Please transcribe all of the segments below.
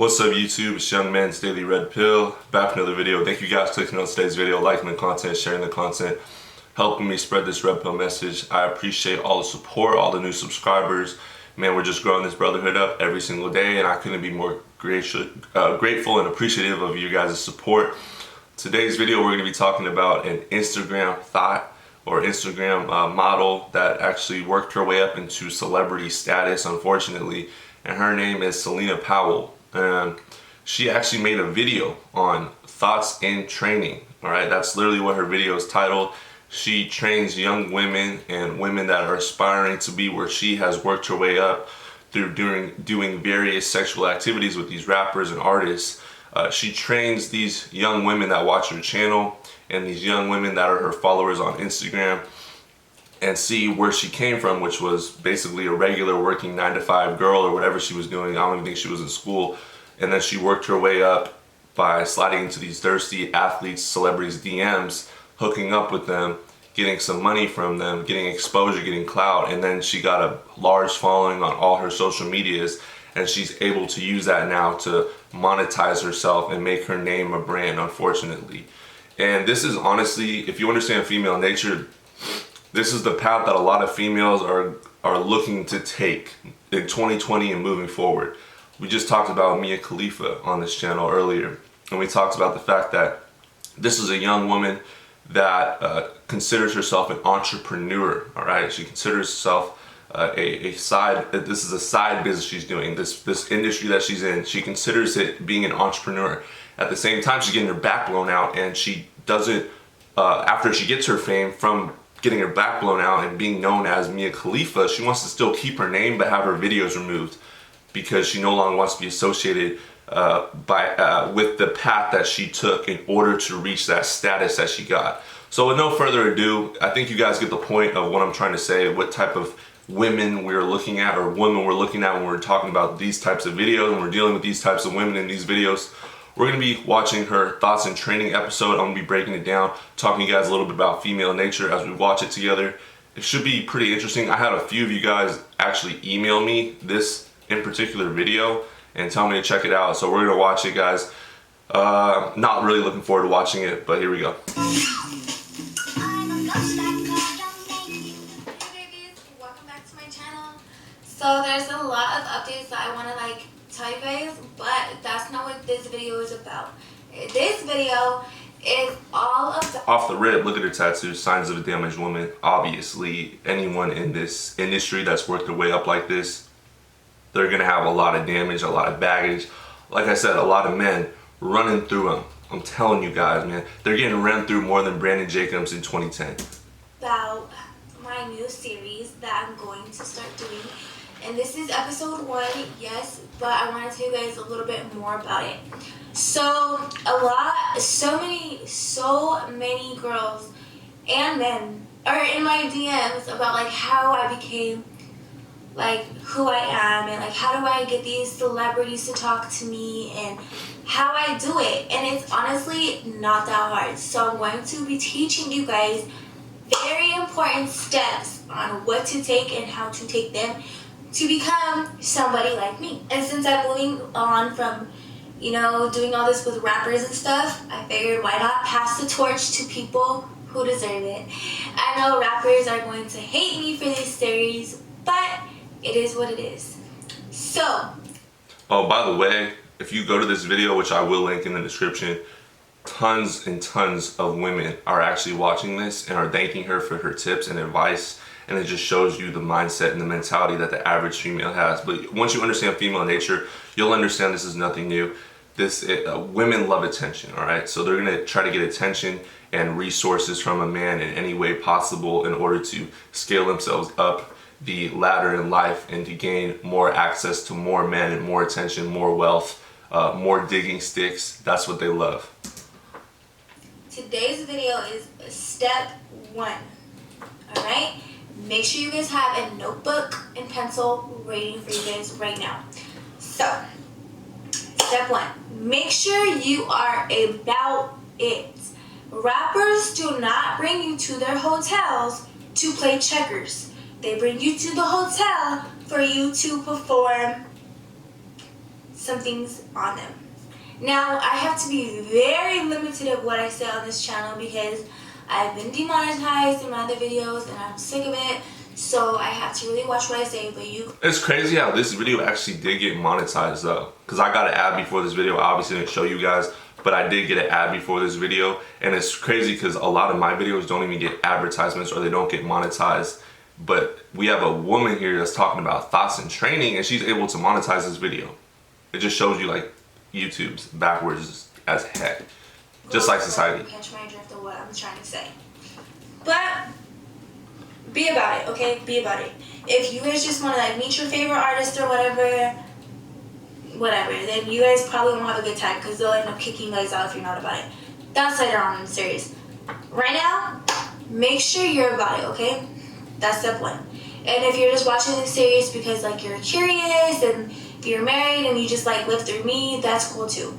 What's up YouTube, it's Young Man's Daily Red Pill, back with another video. Thank you guys for clicking on today's video, liking the content, sharing the content, helping me spread this Red Pill message. I appreciate all the support, all the new subscribers. Man, we're just growing this brotherhood up every single day, and I couldn't be more grateful and appreciative of you guys' support. Today's video, we're going to be talking about an Instagram thought or Instagram model that actually worked her way up into celebrity status, unfortunately, and her name is Selena Powell. She actually made a video on thoughts in training. All right, that's literally what her video is titled. She trains young women and women that are aspiring to be where she has worked her way up through doing various sexual activities with these rappers and artists. She trains these young women that watch her channel and these young women that are her followers on Instagram and see where she came from, which was basically a regular working 9-to-5 girl or whatever she was doing. I don't even think she was in school. And then she worked her way up by sliding into these thirsty athletes, celebrities' DMs, hooking up with them, getting some money from them, getting exposure, getting clout. And then she got a large following on all her social medias, and she's able to use that now to monetize herself and make her name a brand, unfortunately. And this is honestly, if you understand female nature, this is the path that a lot of females are looking to take in 2020 and moving forward. We just talked about Mia Khalifa on this channel earlier, and we talked about the fact that this is a young woman that considers herself an entrepreneur. All right, she considers herself this is a side business she's doing. This industry that she's in, she considers it being an entrepreneur. At the same time, she's getting her back blown out, and she doesn't. After she gets her fame from getting her back blown out and being known as Mia Khalifa, she wants to still keep her name but have her videos removed because she no longer wants to be associated with the path that she took in order to reach that status that she got. So with no further ado, I think you guys get the point of what I'm trying to say, what type of women we're looking at or women we're looking at when we're talking about these types of videos and we're dealing with these types of women in these videos. We're going to be watching her thoughts and training episode. I'm going to be breaking it down, talking to you guys a little bit about female nature as we watch it together. It should be pretty interesting. I had a few of you guys actually email me this in particular video and tell me to check it out. So we're going to watch it, guys. Not really looking forward to watching it, but here we go. Hey babies, welcome back to my channel. So there's a lot of updates that I want to tell you guys, but that's not what this video is about. This video is all about... Off the rip, look at her tattoos, signs of a damaged woman. Obviously, anyone in this industry that's worked their way up like this, they're going to have a lot of damage, a lot of baggage. Like I said, a lot of men running through them. I'm telling you guys, man, they're getting run through more than Brandon Jacobs in 2010. About my new series that I'm going to start doing. And this is episode 1, yes, but I want to tell you guys a little bit more about it. So many girls and men are in my DMs about how I became who I am, and how do I get these celebrities to talk to me and how I do it. And it's honestly not that hard. So I'm going to be teaching you guys very important steps on what to take and how to take them to become somebody like me. And since I'm moving on from, doing all this with rappers and stuff, I figured why not pass the torch to people who deserve it. I know rappers are going to hate me for this series, but it is what it is. So. Oh, by the way, if you go to this video, which I will link in the description, tons and tons of women are actually watching this and are thanking her for her tips and advice. And it just shows you the mindset and the mentality that the average female has. But once you understand female nature, you'll understand this is nothing new. Women love attention, all right? So they're gonna try to get attention and resources from a man in any way possible in order to scale themselves up the ladder in life and to gain more access to more men and more attention, more wealth, more digging sticks. That's what they love. Today's video is step 1, all right? Make sure you guys have a notebook and pencil waiting for you guys right now. So, step 1, make sure you are about it. Rappers do not bring you to their hotels to play checkers. They bring you to the hotel for you to perform some things on them. Now, I have to be very limited of what I say on this channel because I've been demonetized in my other videos and I'm sick of it. So I have to really watch what I say, but you... It's crazy how this video actually did get monetized though. Because I got an ad before this video. I obviously didn't show you guys, but I did get an ad before this video. And it's crazy because a lot of my videos don't even get advertisements or they don't get monetized. But we have a woman here that's talking about thoughts and training and she's able to monetize this video. It just shows you like YouTube's backwards as heck. Just like society. Catch my drift of what I'm trying to say. But be about it, okay? Be about it. If you guys just want to like meet your favorite artist or whatever, then you guys probably won't have a good time because they'll end up kicking you guys out if you're not about it. That's later on in the series. Right now, make sure you're about it, okay? That's step one. And if you're just watching this series because like you're curious and you're married and you just like live through me, that's cool too.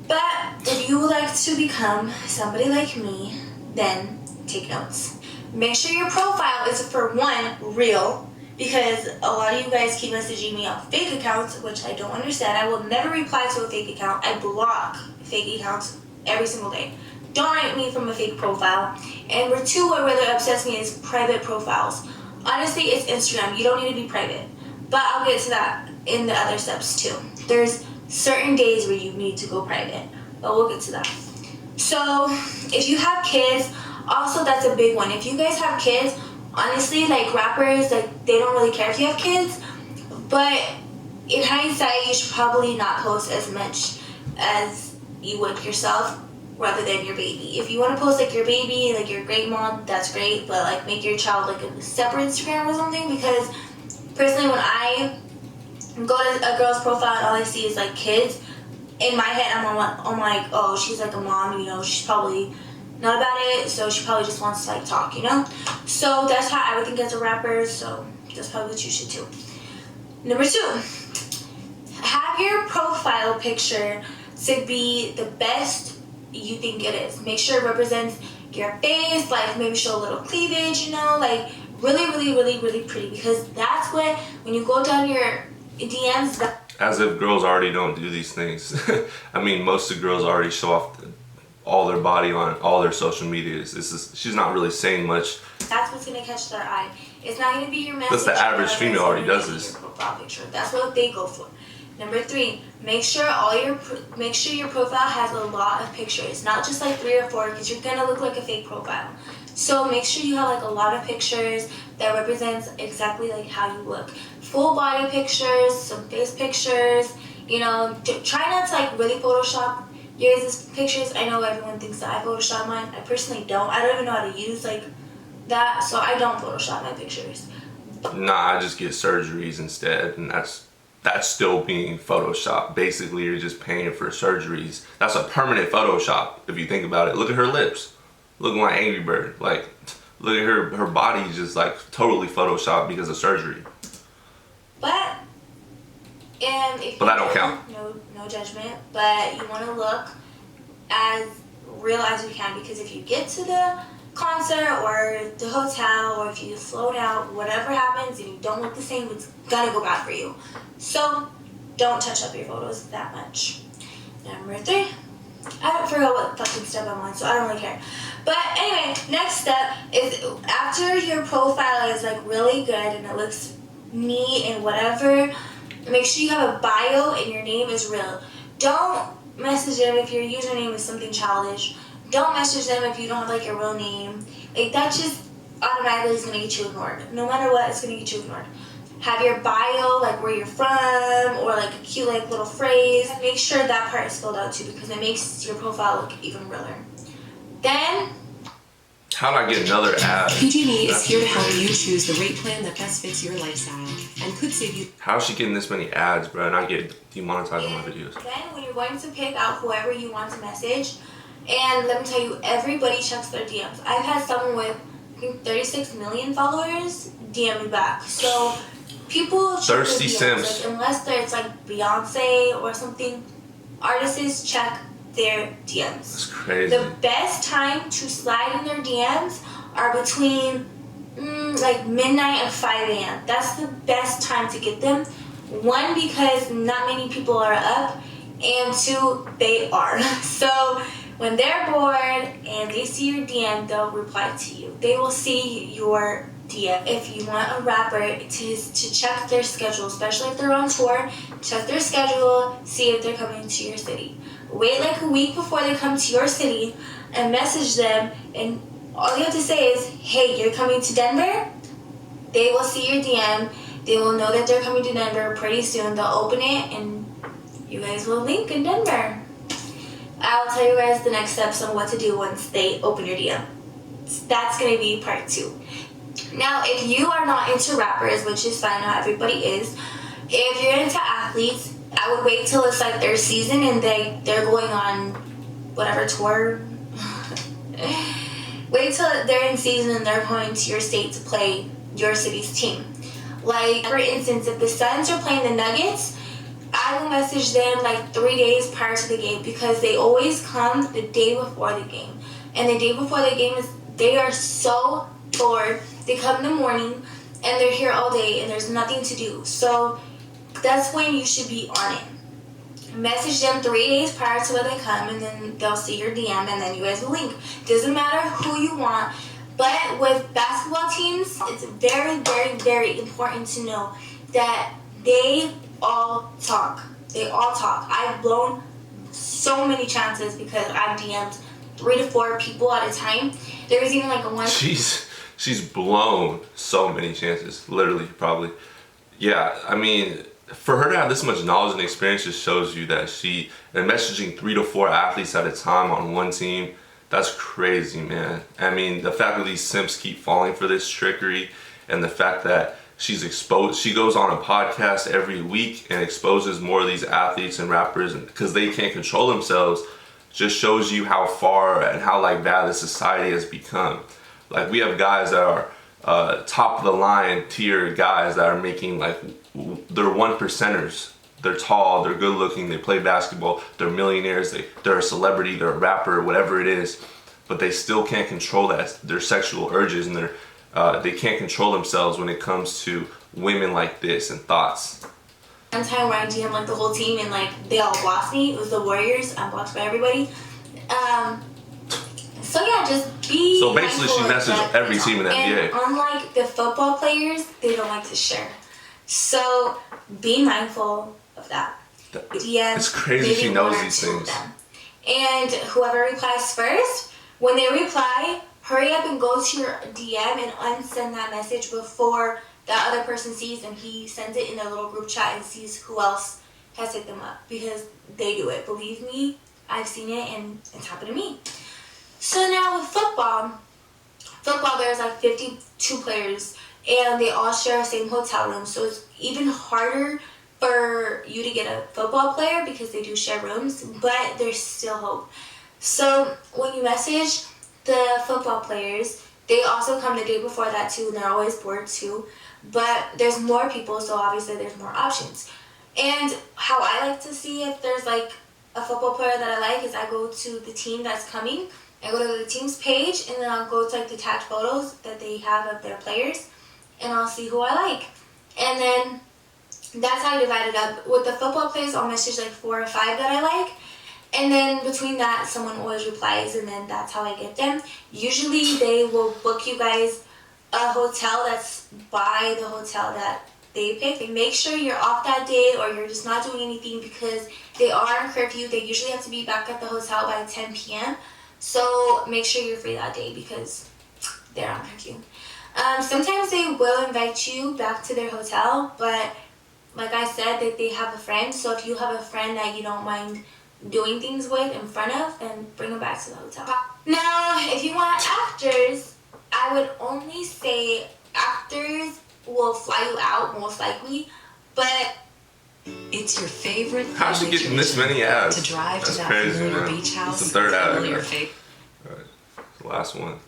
But if you would like to become somebody like me, then take notes. Make sure your profile is, for one, real, because a lot of you guys keep messaging me on fake accounts, which I don't understand. I will never reply to a fake account. I block fake accounts every single day. Don't write me from a fake profile. And number two, what really upsets me is private profiles. Honestly, it's Instagram. You don't need to be private. But I'll get to that in the other steps too. There's certain days where you need to go private, but we'll get to that. So if you have kids, also that's a big one. If you guys have kids, honestly, like rappers, like they don't really care if you have kids, but in hindsight, you should probably not post as much as you would yourself rather than your baby. If you want to post like your baby, like your great mom, that's great, but like make your child like a separate Instagram or something, because personally when I go to a girl's profile and all I see is like kids, in my head I'm like, oh, she's like a mom, you know, she's probably not about it, so she probably just wants to like talk, you know? So that's how I would think as a rapper, so that's probably what you should do. Number two, have your profile picture to be the best you think it is. Make sure it represents your face, like maybe show a little cleavage, you know, like really, really, really, really pretty, because that's what, when you go down your DMs, as if girls already don't do these things. I mean, most of the girls already show off all their body on all their social medias. She's not really saying much. That's what's gonna catch their eye. It's not gonna be your message. That's the average female already does this. Your profile picture. That's what they go for. Number three, make sure your profile has a lot of pictures, not just like 3 or 4, because you're gonna look like a fake profile. So make sure you have like a lot of pictures that represents exactly like how you look. Full body pictures, some face pictures, you know, try not to like really Photoshop your guys' pictures. I know everyone thinks that I Photoshop mine. I personally don't. I don't even know how to use like that, so I don't Photoshop my pictures. Nah, I just get surgeries instead, and that's still being Photoshop. Basically, you're just paying for surgeries. That's a permanent Photoshop if you think about it. Look at her lips. Look like Angry Bird. Like, look at her body just like totally Photoshopped because of surgery. But if that don't count. No judgment. But you want to look as real as you can, because if you get to the concert or the hotel, or if you float out, whatever happens and you don't look the same, it's gonna go bad for you. So don't touch up your photos that much. Number 3, I forgot what fucking step I'm on, so I don't really care. But anyway, next step is after your profile is like really good and it looks neat and whatever, make sure you have a bio and your name is real. Don't message them if your username is something childish. Don't message them if you don't have like your real name. Like that just automatically is gonna get you ignored. No matter what, it's gonna get you ignored. Have your bio, like where you're from, or like a cute like little phrase. Make sure that part is filled out too, because it makes your profile look even realer. Then, how do I get another ad? PG&E is here to help you choose the rate plan that best fits your lifestyle and could save you. How is she getting this many ads, bro, and I get demonetized on my videos? Then when you're going to pick out whoever you want to message, and let me tell you, everybody checks their DMs. I've had someone with, I think, 36 million followers DM me back. So people check their Thirsty DMs. Sims. Like, unless it's like Beyonce or something, artists check their DMs. That's crazy. The best time to slide in their DMs are between like midnight and 5 a.m. That's the best time to get them. One, because not many people are up, and two, they are. So when they're bored and they see your DM, they'll reply to you. They will see your DM. If you want a rapper to check their schedule, especially if they're on tour, check their schedule, see if they're coming to your city. Wait like a week before they come to your city and message them, and all you have to say is, hey, you're coming to Denver? They will see your DM. They will know that they're coming to Denver pretty soon. They'll open it and you guys will link in Denver. I'll tell you guys the next steps on what to do once they open your DM. That's going to be part 2. Now, if you are not into rappers, which is fine, not everybody is. If you're into athletes, I would wait till it's like their season and they're going on whatever tour. Wait till they're in season and they're going to your state to play your city's team. Like, for instance, if the Suns are playing the Nuggets, I will message them like 3 days prior to the game, because they always come the day before the game. And the day before the game they are so bored. They come in the morning and they're here all day and there's nothing to do. So that's when you should be on it. Message them 3 days prior to when they come, and then they'll see your DM, and then you guys will link. Doesn't matter who you want, but with basketball teams, it's very, very, very important to know that they all talk. They all talk. I've blown so many chances because I've DM'd 3 to 4 people at a time. There was even like a one. She's blown so many chances, literally, probably. Yeah, I mean, for her to have this much knowledge and experience just shows you that and messaging 3 to 4 athletes at a time on one team, that's crazy, man. I mean, the fact that these simps keep falling for this trickery, and the fact that she goes on a podcast every week and exposes more of these athletes and rappers, because they can't control themselves, just shows you how far and how like bad the society has become. Like, we have guys that are top of the line tier guys that are making like, they're 1%ers. They're tall, they're good looking, they play basketball, they're millionaires, they're a celebrity, they're a rapper, whatever it is, but they still can't control their sexual urges, and they can't control themselves when it comes to women like this and thoughts. One time where I DM'd like the whole team and like they all blocked me. It was the Warriors. I'm blocked by everybody. So yeah, just be. So basically, she messaged every team in the NBA. And unlike the football players, they don't like to share. So be mindful of that. DM. It's crazy she knows these things. And whoever replies first, when they reply, hurry up and go to your DM and unsend that message before that other person sees, and he sends it in their little group chat and sees who else has hit them up, because they do it. Believe me, I've seen it and it's happened to me. So now with football there's like 52 players and they all share the same hotel room, so it's even harder for you to get a football player because they do share rooms, but there's still hope. So when you message the football players, they also come the day before that too, and they're always bored too, but there's more people, so obviously there's more options. And how I like to see if there's like a football player that I like is I go to the team that's coming, I go to the team's page, and then I'll go to like the tagged photos that they have of their players, and I'll see who I like. And then that's how I divide it up. With the football players, I'll message like 4 or 5 that I like, and then between that, someone always replies, and then that's how I get them. Usually they will book you guys a hotel that's by the hotel that they pick. And make sure you're off that day or you're just not doing anything, because they are on curfew. They usually have to be back at the hotel by 10 p.m. So make sure you're free that day because they're on curfew. Sometimes they will invite you back to their hotel, but like I said, they have a friend. So if you have a friend that you don't mind doing things with in front of, then bring them back to the hotel. Now, if you want actors, I would only say actors will fly you out most likely, but it's your favorite thing. How's she getting this many ads? To drive That's to that crazy, familiar man. beach house. It's the third ad. Totally your favorite. Alright, the last one.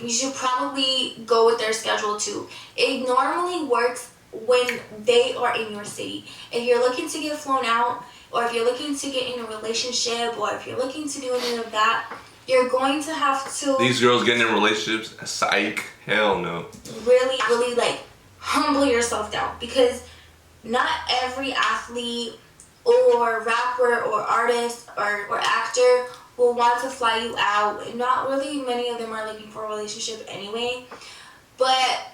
You should probably go with their schedule too. It normally works when they are in your city. If you're looking to get flown out, or if you're looking to get in a relationship, or if you're looking to do any of that, you're going to have to These girls getting in relationships, psych, hell no. really like humble yourself down, because not every athlete or rapper or artist or actor will want to fly you out. And not really many of them are looking for a relationship anyway. But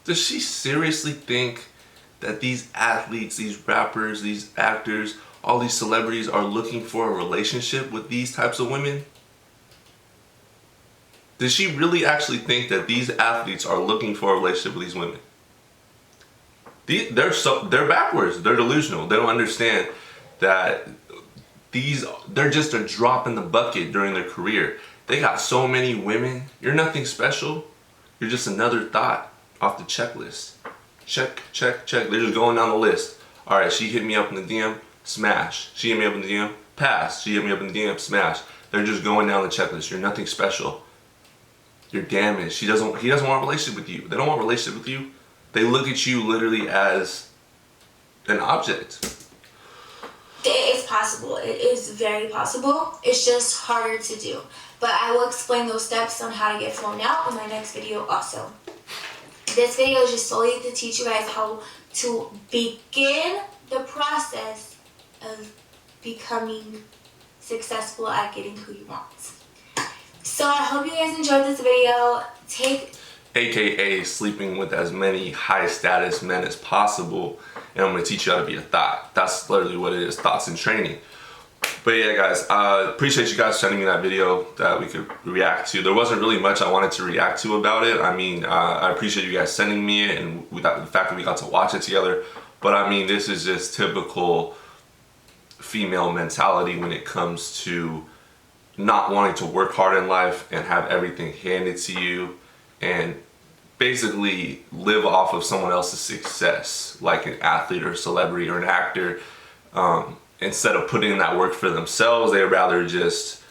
does she seriously think that these athletes, these rappers, these actors, all these celebrities are looking for a relationship with these types of women? Does she really actually think that these athletes are looking for a relationship with these women? They're backwards. They're delusional. They don't understand that they're just a drop in the bucket during their career. They got so many women. You're nothing special. You're just another thought off the checklist. Check, check, check. They're just going down the list. All right, she hit me up in the DM, smash. She hit me up in the DM, pass. She hit me up in the DM, smash. They're just going down the checklist. You're nothing special. You're damaged. He doesn't want a relationship with you. They don't want a relationship with you. They look at you literally as an object. it is possible. It is very possible. It's just harder to do. But I will explain those steps on how to get flown out in my next video also. This video is just solely to teach you guys how to begin the process of becoming successful at getting who you want. So I hope you guys enjoyed this video. AKA sleeping with as many high status men as possible. And I'm going to teach you how to be a thought. That's literally what it is, thoughts in training. But yeah, guys, appreciate you guys sending me that video that we could react to. There wasn't really much I wanted to react to about it. I mean, I appreciate you guys sending me it and the fact that we got to watch it together. But I mean, this is just typical female mentality when it comes to not wanting to work hard in life and have everything handed to you and basically live off of someone else's success, like an athlete or a celebrity or an actor. Instead of putting in that work for themselves, they'd rather just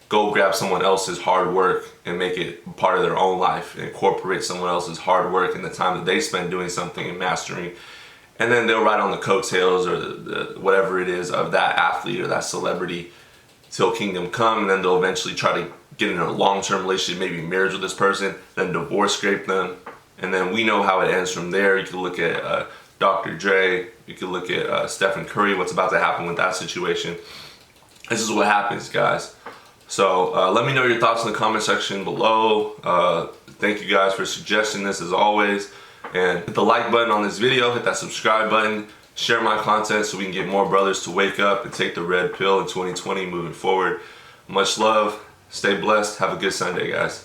go grab someone else's hard work and make it part of their own life and incorporate someone else's hard work and the time that they spend doing something and mastering. And then they'll ride on the coattails or the whatever it is of that athlete or that celebrity till kingdom come, and then they'll eventually try to get in a long-term relationship, maybe marriage with this person, then divorce scrape them. And then we know how it ends from there. You can look at Dr. Dre, you can look at Stephen Curry, what's about to happen with that situation. This is what happens, guys. So let me know your thoughts in the comment section below. Thank you guys for suggesting this as always. And hit the like button on this video, hit that subscribe button, share my content so we can get more brothers to wake up and take the red pill in 2020 moving forward. Much love, stay blessed, have a good Sunday, guys.